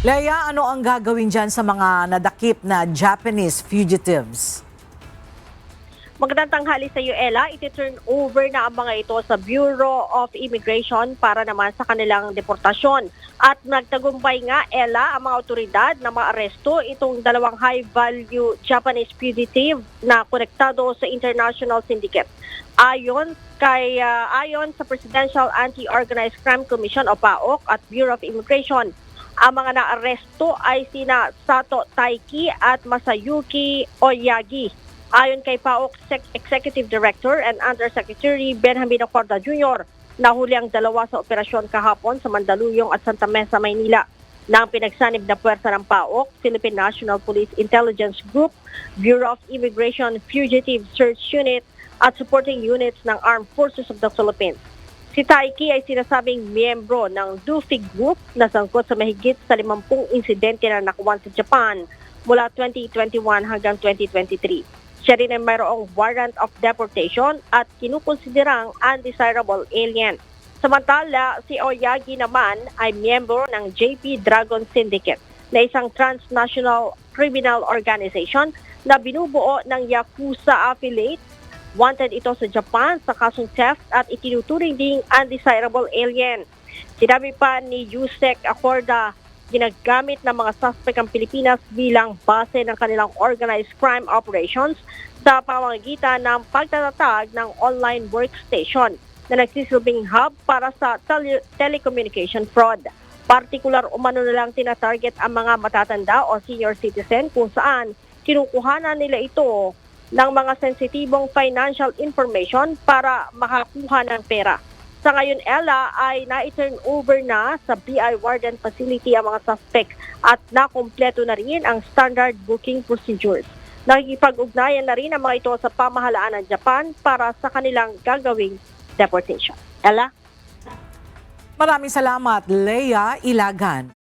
Leia, ano ang gagawin dyan sa mga nadakip na Japanese fugitives? Magandang tanghali sa iyo, Ella. Iti-turn over na ang mga ito sa Bureau of Immigration para naman sa kanilang deportasyon. At nagtagumpay nga, Ella, ang mga otoridad na maaresto itong dalawang high-value Japanese fugitive na konektado sa International Syndicate. Ayon sa Presidential Anti-Organized Crime Commission o PAOK at Bureau of Immigration, ang mga naaresto ay sina Sato Taiki at Masayuki Oyagi. Ayon kay PAOK Executive Director and Undersecretary Benjamin Ocorda Jr., nahuli ang dalawa sa operasyon kahapon sa Mandaluyong at Santa Mesa, Maynila. Nang pinagsanib na puwersa ng PAOK, Philippine National Police Intelligence Group, Bureau of Immigration Fugitive Search Unit at supporting units ng Armed Forces of the Philippines. Si Taiki ay sinasabing miyembro ng Dufig Group na sangkot sa mahigit sa 50 insidente na nakuwan sa Japan mula 2021 hanggang 2023. Siya rin ay mayroong warrant of deportation at kinukonsiderang undesirable alien. Samantala, si Oyagi naman ay miyembro ng JP Dragon Syndicate na isang transnational criminal organization na binubuo ng Yakuza affiliate. Wanted ito sa Japan sa kasong theft at itinuturing ding undesirable alien. Sinabi pa ni Yusek Acorda, ginagamit ng mga suspect ang Pilipinas bilang base ng kanilang organized crime operations sa pamamagitan ng pagtatatag ng online workstation na nagsisilbing hub para sa telecommunication fraud. Partikular umano na lang tinatarget ang mga matatanda o senior citizen kung saan kinukuhanan nila ito ng mga sensitibong financial information para makakuha ng pera. Sa ngayon, Ella, ay na-turn over na sa BI Warden Facility ang mga suspect at nakumpleto na rin ang standard booking procedures. Nakikipag-ugnayan na rin ang mga ito sa pamahalaan ng Japan para sa kanilang gagawing deportation. Ella? Maraming salamat, Leia Ilagan.